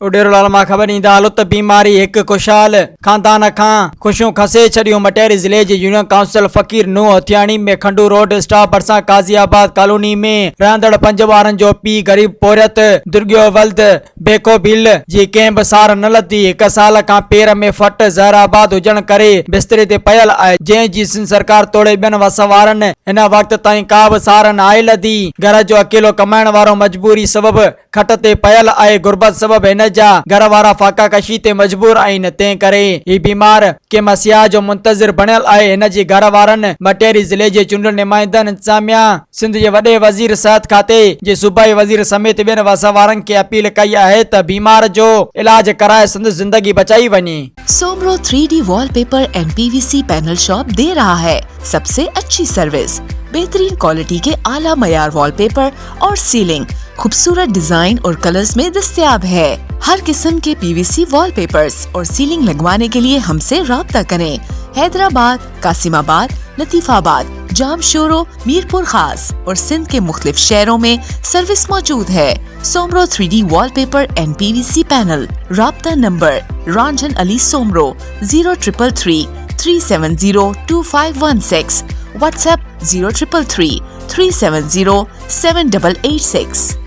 उडेरोलाल मां ख़बर ईंदा लुत बीमारी एक खुशहाल खानदान खां खुशियों खसे छड़ियों। मटेरी ज़िले जी यूनियन काउंसिल फ़कीर नूह हथियाणी में खंडू रोड स्टॉप भरसा काज़ियाबाद कॉलोनी में रहंदड़ 5 ॿारनि जो पीउ गरीब पोरियत दुर्गियो वल्द बेको बिल जी कंहिं बि सार न लधी। 1 साल खां पेर में फट ज़हराबाद हुजण करे बिस्तरे ते पयल आहे, जंहिं जी सिंध सरकार तोड़े ॿियनि वसवारनि हिन वक़्त ताईं का बि सार न आहे लधी। घर जो अकेलो कमाइण वारो मजबूरी सबब खट ते पयल आहे। गुरबत सबब हिन जा घर वारा फाका कशी ते मजबूर आहिनि। तंहिं करे ही बीमार के मसिया जो मुंतज़िर बणियल आहे। हिन जी घर वारनि मटेरी ज़िले जे चूंडियल नुमाइंदनि इंतजामिया सिंध जे वॾे वज़ीर सिहत खाते जे सूबाई वज़ीर समेत ॿियनि वसवारनि खे अपील कई आहे त बीमार जो इलाज कराए संदसि जिंदगी बचाई वञे। Soomro 3D wallpaper and PVC panel shop दे रहा है सबसे अच्छी सर्विस, बेहतरीन क्वालिटी के आला मयार वॉलपेपर और सीलिंग खूबसूरत डिजाइन और कलर्स में दस्तयाब है। हर किस्म के PVC वॉलपेपर्स और सीलिंग लगवाने के लिए हमसे राब्ता करें। हैदराबाद, कासिमाबाद, लतीफाबाद, जामशोरो, मीरपुर खास और सिंध के मुख्तलिफ शहरों में सर्विस मौजूद है। Soomro 3D wallpaper and PVC panel. राब्ता नंबर रंजन अली सोमरो 0333 370 2516। व्हाट्सएप 0333 370 7886।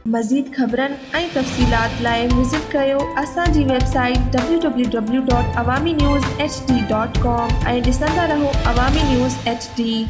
मज़ीद ख़बरनि ऐं तफ़सीलात लाइ विज़िट कयो असांजी वेबसाइट www.awamiNewsHD.com ऐं ॾिसंदा रहो अवामी न्यूज़ HD।